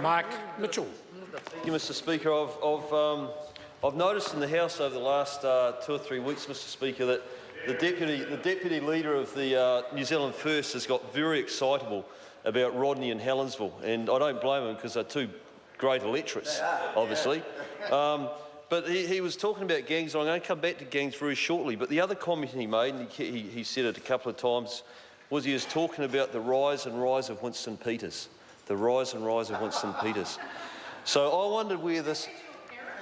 Mark Mitchell. Thank you, Mr. Speaker. I've noticed in the House over the last 2 or 3 weeks, Mr. Speaker, that the deputy leader of the New Zealand First has got very excitable about Rodney and Helensville, and I don't blame him because they're two great electorates, obviously. But he was talking about gangs, and I'm going to come back to gangs very shortly. But the other comment he made, and he said it a couple of times, was he was talking about the rise and rise of Winston Peters. The rise and rise of Winston Peters. So I wondered where this...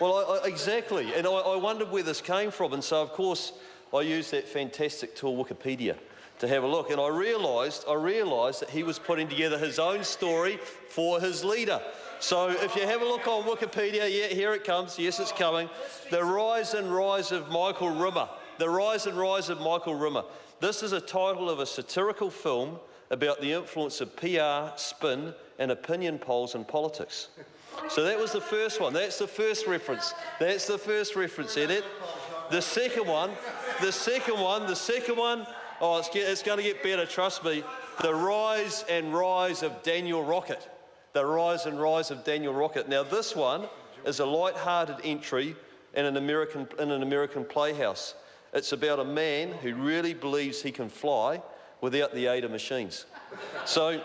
Well, exactly, and I wondered where this came from, and so of course I used that fantastic tool Wikipedia to have a look, and I realised that he was putting together his own story for his leader. So if you have a look on Wikipedia, yeah, here it comes, yes, it's coming. The rise and rise of Michael Rimmer. The rise and rise of Michael Rimmer. This is a title of a satirical film about the influence of PR, spin and opinion polls in politics. So that was the first one. That's the first reference. That's the first reference in it. The second one, oh, it's going to get better, trust me. The rise and rise of Daniel Rocket. The rise and rise of Daniel Rocket. Now this one is a light-hearted entry in an American playhouse. It's about a man who really believes he can fly without the aid of machines. So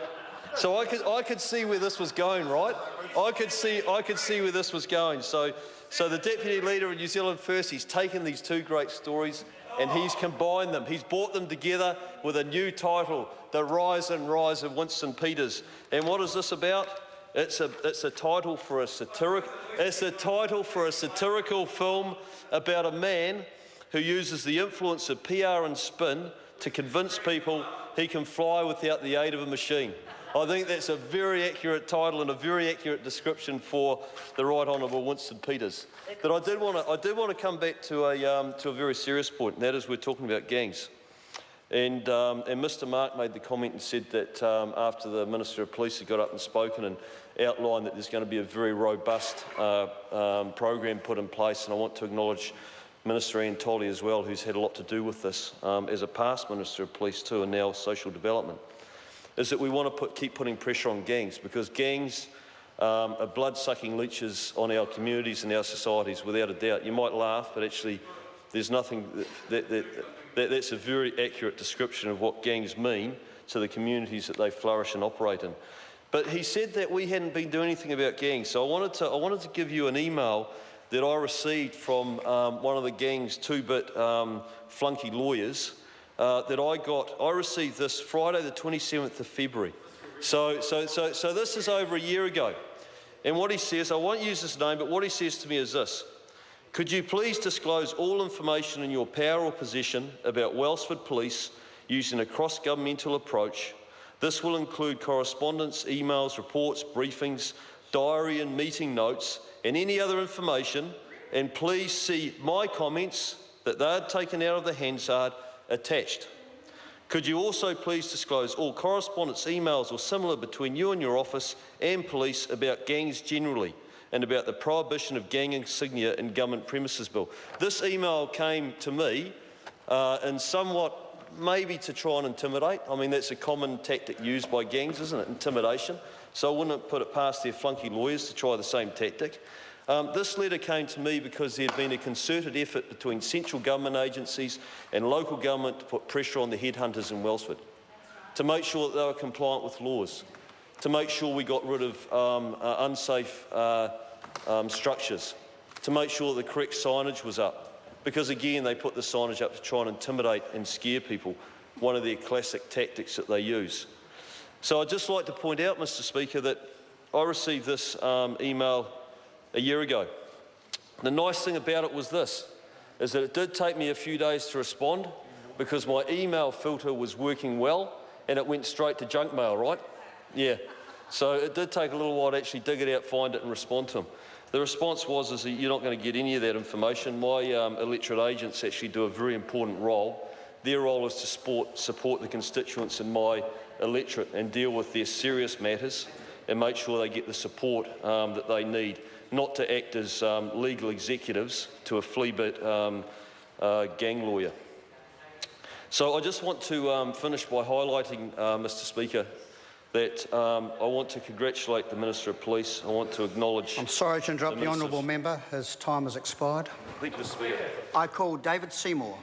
I could see where this was going, right? I could see where this was going. So the Deputy Leader of New Zealand First, he's taken these two great stories and he's combined them. He's brought them together with a new title, The Rise and Rise of Winston Peters. And what is this about? It's a title for a satirical film about a man who uses the influence of PR and spin to convince people he can fly without the aid of a machine. I think that's a very accurate title and a very accurate description for the Right Honourable Winston Peters. But I did want to come back to a very serious point, and that is we're talking about gangs. And Mr. Mark made the comment and said that after the Minister of Police had got up and spoken and outlined that there's going to be a very robust program put in place, and I want to acknowledge Minister Ian Tolley as well, who's had a lot to do with this as a past Minister of Police too, and now Social Development, is that we want to keep putting pressure on gangs, because gangs are blood-sucking leeches on our communities and our societies, without a doubt. You might laugh, but actually there's nothing that's a very accurate description of what gangs mean to the communities that they flourish and operate in. But he said that we hadn't been doing anything about gangs, so I wanted to give you an email that I received from one of the gang's two-bit flunky lawyers I received this Friday the 27th of February. So this is over a year ago. And what he says, I won't use his name, but what he says to me is this: could you please disclose all information in your power or possession about Wellsford Police using a cross-governmental approach? This will include correspondence, emails, reports, briefings, diary and meeting notes, and any other information, and please see my comments that they are taken out of the Hansard attached. Could you also please disclose all correspondence, emails or similar between you and your office and police about gangs generally and about the prohibition of gang insignia in government premises bill? This email came to me in somewhat maybe to try and intimidate. I mean, that's a common tactic used by gangs, isn't it? Intimidation. So I wouldn't put it past their flunky lawyers to try the same tactic. This letter came to me because there had been a concerted effort between central government agencies and local government to put pressure on the headhunters in Wellsford, to make sure that they were compliant with laws, to make sure we got rid of unsafe structures, to make sure that the correct signage was up. Because again, they put the signage up to try and intimidate and scare people, one of their classic tactics that they use. So I'd just like to point out, Mr. Speaker, that I received this email a year ago. The nice thing about it was this, is that it did take me a few days to respond because my email filter was working well and it went straight to junk mail, right? Yeah. So it did take a little while to actually dig it out, find it and respond to them. The response was that you're not going to get any of that information. My electorate agents actually do a very important role. Their role is to support the constituents in my electorate and deal with their serious matters and make sure they get the support that they need, not to act as legal executives to a flea-bit gang lawyer. So I just want to finish by highlighting, Mr. Speaker, that I want to congratulate the Minister of Police. I want to acknowledge... I'm sorry to interrupt the honourable member. His time has expired. Thank you, Mr. Speaker. I call David Seymour.